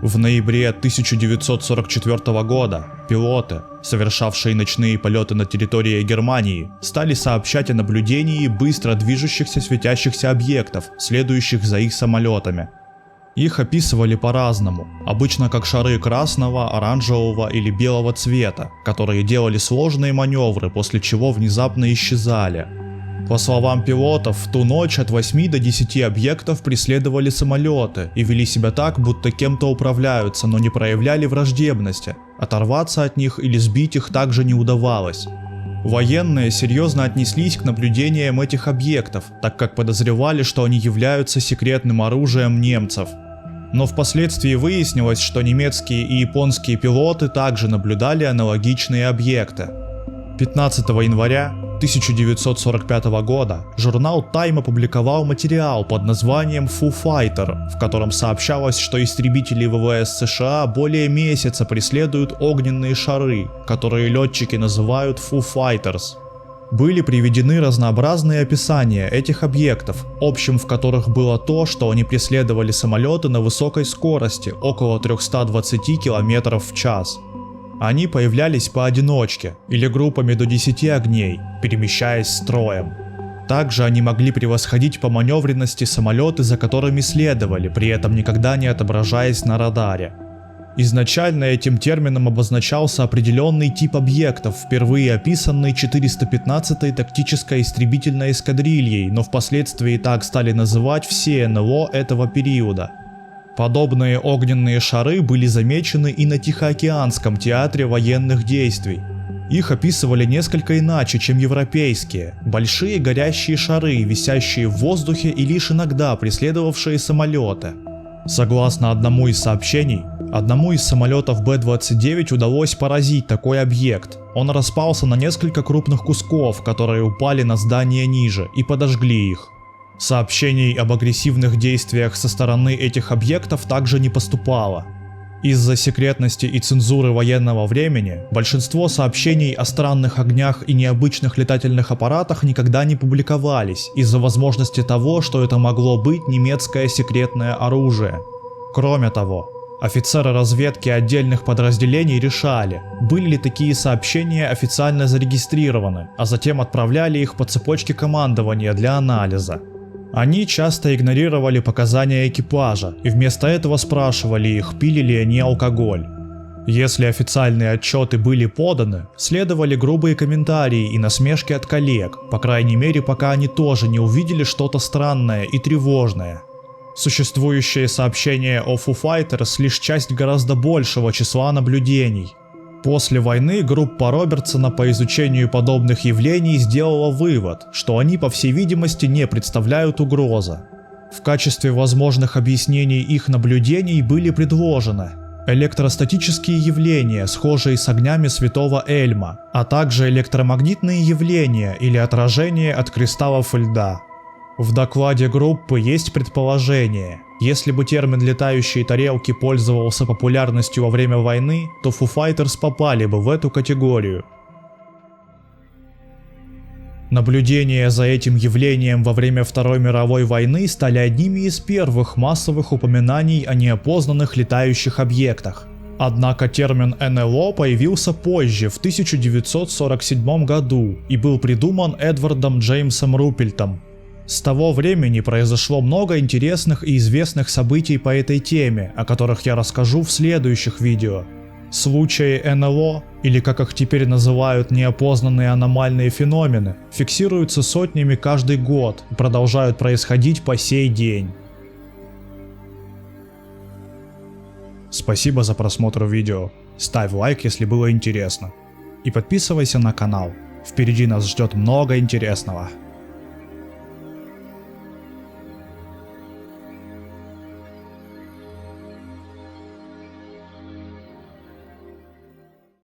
В ноябре 1944 года пилоты, совершавшие ночные полеты на территории Германии, стали сообщать о наблюдении быстро движущихся светящихся объектов, следующих за их самолетами. Их описывали по-разному, обычно как шары красного, оранжевого или белого цвета, которые делали сложные маневры, после чего внезапно исчезали. По словам пилотов, в ту ночь от 8 до 10 объектов преследовали самолеты и вели себя так, будто кем-то управляются, но не проявляли враждебности. Оторваться от них или сбить их также не удавалось. Военные серьезно отнеслись к наблюдениям этих объектов, так как подозревали, что они являются секретным оружием немцев. Но впоследствии выяснилось, что немецкие и японские пилоты также наблюдали аналогичные объекты. 15 января 1945 года журнал Time опубликовал материал под названием Foo Fighter, в котором сообщалось, что истребители ВВС США более месяца преследуют огненные шары, которые летчики называют Foo Fighters. Были приведены разнообразные описания этих объектов, общим в которых было то, что они преследовали самолеты на высокой скорости, около 320 км в час. Они появлялись поодиночке или группами до 10 огней, перемещаясь строем. Также они могли превосходить по маневренности самолеты, за которыми следовали, при этом никогда не отображаясь на радаре. Изначально этим термином обозначался определенный тип объектов, впервые описанный 415-й тактической истребительной эскадрильей, но впоследствии так стали называть все НЛО этого периода. Подобные огненные шары были замечены и на Тихоокеанском театре военных действий. Их описывали несколько иначе, чем европейские. Большие горящие шары, висящие в воздухе и лишь иногда преследовавшие самолеты. Согласно одному из сообщений, одному из самолетов Б-29 удалось поразить такой объект. Он распался на несколько крупных кусков, которые упали на здание ниже, и подожгли их. Сообщений об агрессивных действиях со стороны этих объектов также не поступало. Из-за секретности и цензуры военного времени большинство сообщений о странных огнях и необычных летательных аппаратах никогда не публиковались из-за возможности того, что это могло быть немецкое секретное оружие. Кроме того, офицеры разведки отдельных подразделений решали, были ли такие сообщения официально зарегистрированы, а затем отправляли их по цепочке командования для анализа. Они часто игнорировали показания экипажа и вместо этого спрашивали их, пили ли они алкоголь. Если официальные отчеты были поданы, следовали грубые комментарии и насмешки от коллег, по крайней мере, пока они тоже не увидели что-то странное и тревожное. Существующие сообщения о Foo Fighters лишь часть гораздо большего числа наблюдений. После войны группа Робертсона по изучению подобных явлений сделала вывод, что они, по всей видимости, не представляют угрозы. В качестве возможных объяснений их наблюдений были предложены электростатические явления, схожие с огнями Святого Эльма, а также электромагнитные явления или отражения от кристаллов льда. В докладе группы есть предположение, если бы термин «летающие тарелки» пользовался популярностью во время войны, то Foo Fighters попали бы в эту категорию. Наблюдения за этим явлением во время Второй мировой войны стали одними из первых массовых упоминаний о неопознанных летающих объектах. Однако термин НЛО появился позже, в 1947 году, и был придуман Эдвардом Джеймсом Руппельтом. С того времени произошло много интересных и известных событий по этой теме, о которых я расскажу в следующих видео. Случаи НЛО, или как их теперь называют неопознанные аномальные феномены, фиксируются сотнями каждый год и продолжают происходить по сей день. Спасибо за просмотр видео, ставь лайк, если было интересно, и подписывайся на канал, впереди нас ждет много интересного.